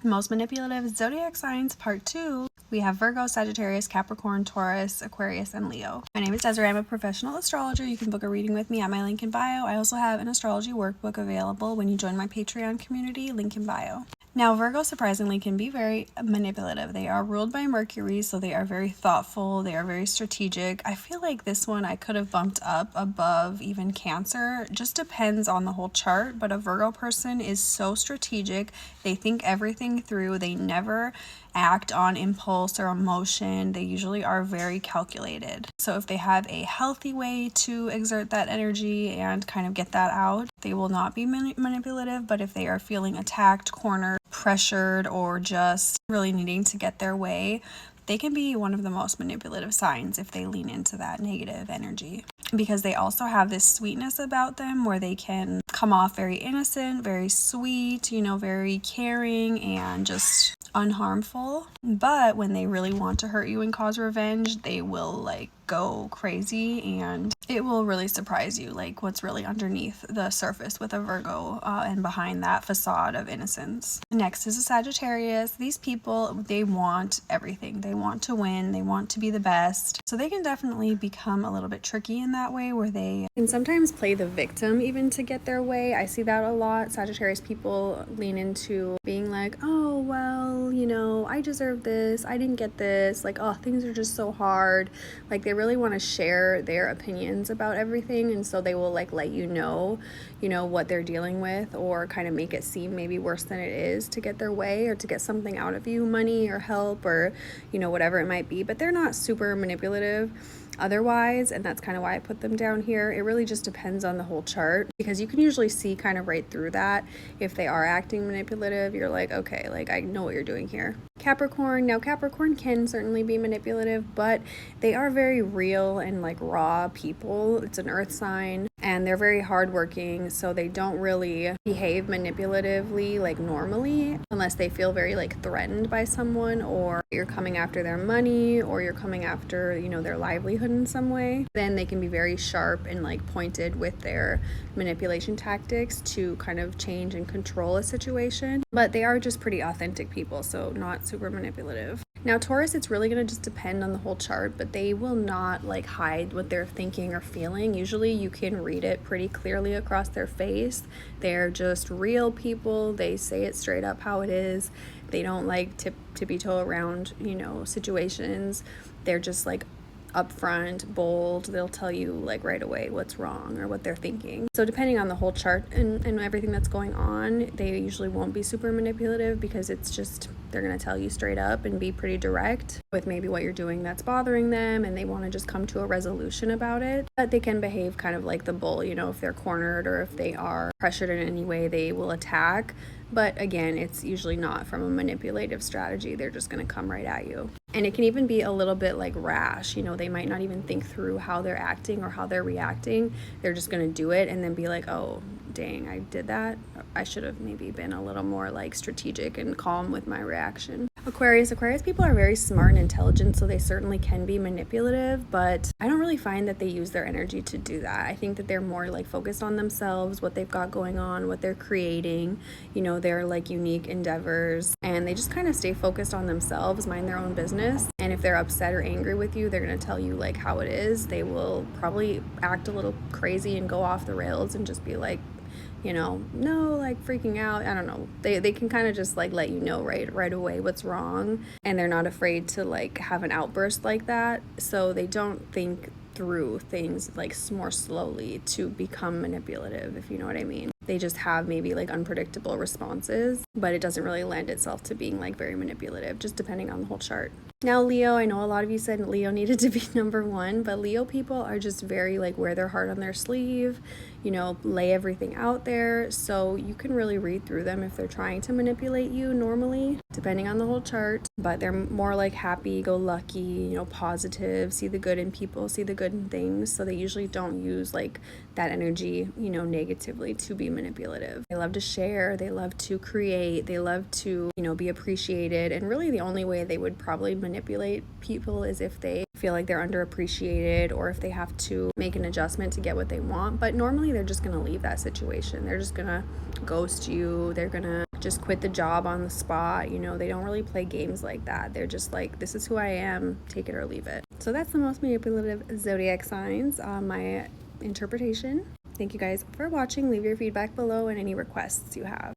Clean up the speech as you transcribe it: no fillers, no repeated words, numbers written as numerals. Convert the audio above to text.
Most manipulative zodiac signs, part 2. We have Virgo, Sagittarius, Capricorn, Taurus, Aquarius, and Leo. My name is Desiree. I'm a professional astrologer. You can book a reading with me at my link in bio. I also have an astrology workbook available when you join my Patreon community, link in bio. Now, Virgo surprisingly can be very manipulative. They are ruled by Mercury, so they are very thoughtful. They are very strategic. I feel like this one I could have bumped up above even Cancer. Just depends on the whole chart, but a Virgo person is so strategic. They think everything through. They never act on impulse or emotion. They usually are very calculated. So if they have a healthy way to exert that energy and kind of get that out, they will not be manipulative. But if they are feeling attacked, cornered, pressured, or just really needing to get their way, they can be one of the most manipulative signs if they lean into that negative energy. Because they also have this sweetness about them where they can come off very innocent, very sweet, very caring and just unharmful. But when they really want to hurt you and cause revenge, they will go crazy, and it will really surprise you what's really underneath the surface with a Virgo and behind that facade of innocence. Next is a Sagittarius. These people, they want everything. They want to win. They want to be the best. So they can definitely become a little bit tricky in that way, where they can sometimes play the victim even to get their way. I see that a lot. Sagittarius people lean into being like, oh, well, I deserve this. I didn't get this. Oh, things are just so hard. They really want to share their opinions about everything, and so they will let you know what they're dealing with, or kind of make it seem maybe worse than it is to get their way or to get something out of you, money or help or whatever it might be. But they're not super manipulative otherwise, and that's kind of why I put them down here. It really just depends on the whole chart, because you can usually see kind of right through that. If they are acting manipulative, you're like, okay, I know what you're doing here. Capricorn. Now, Capricorn can certainly be manipulative, but they are very real and raw people. It's an earth sign, and they're very hardworking, so they don't really behave manipulatively normally, unless they feel very threatened by someone, or you're coming after their money, or you're coming after their livelihood in some way. Then they can be very sharp and pointed with their manipulation tactics to kind of change and control a situation. But they are just pretty authentic people, so not super manipulative. Now, Taurus, it's really going to just depend on the whole chart, but they will not hide what they're thinking or feeling. Usually you can read it pretty clearly across their face. They're just real people. They say it straight up how it is. They don't tippy-toe around, situations. They're just upfront, bold. They'll tell you right away what's wrong or what they're thinking. So depending on the whole chart and everything that's going on, they usually won't be super manipulative, because it's just, they're going to tell you straight up and be pretty direct with maybe what you're doing that's bothering them, and they want to just come to a resolution about it. But they can behave kind of like the bull, if they're cornered or if they are pressured in any way, they will attack. But again, it's usually not from a manipulative strategy. They're just going to come right at you. And it can even be a little bit rash. They might not even think through how they're acting or how they're reacting. They're just going to do it and then be like, oh, dang, I did that. I should have maybe been a little more strategic and calm with my reaction. Aquarius people are very smart and intelligent, so they certainly can be manipulative, but I don't really find that they use their energy to do that. I think that they're more focused on themselves, what they've got going on, what they're creating, their unique endeavors, and they just kind of stay focused on themselves, mind their own business. And if they're upset or angry with you, they're going to tell you how it is. They will probably act a little crazy and go off the rails and just be freaking out. I don't know. They can kind of just let you know right away what's wrong, and they're not afraid to have an outburst like that. So they don't think through things more slowly to become manipulative, if you know what I mean. They just have maybe unpredictable responses, but it doesn't really lend itself to being very manipulative, just depending on the whole chart. Now, Leo, I know a lot of you said Leo needed to be number one, but Leo people are just very wear their heart on their sleeve, lay everything out there. So you can really read through them if they're trying to manipulate you normally, depending on the whole chart. But they're more happy, go lucky, positive, see the good in people, see the good in things. So they usually don't use that energy, negatively to be manipulative. They love to share, they love to create, they love to, be appreciated. And really the only way they would probably manipulate people is if they feel like they're underappreciated, or if they have to make an adjustment to get what they want. But normally they're just going to leave that situation. They're just going to ghost you. They're going to just quit the job on the spot. You know, they don't really play games like that. They're just like, this is who I am, take it or leave it. So that's the most manipulative zodiac signs, my interpretation. Thank you guys for watching. Leave your feedback below and any requests you have.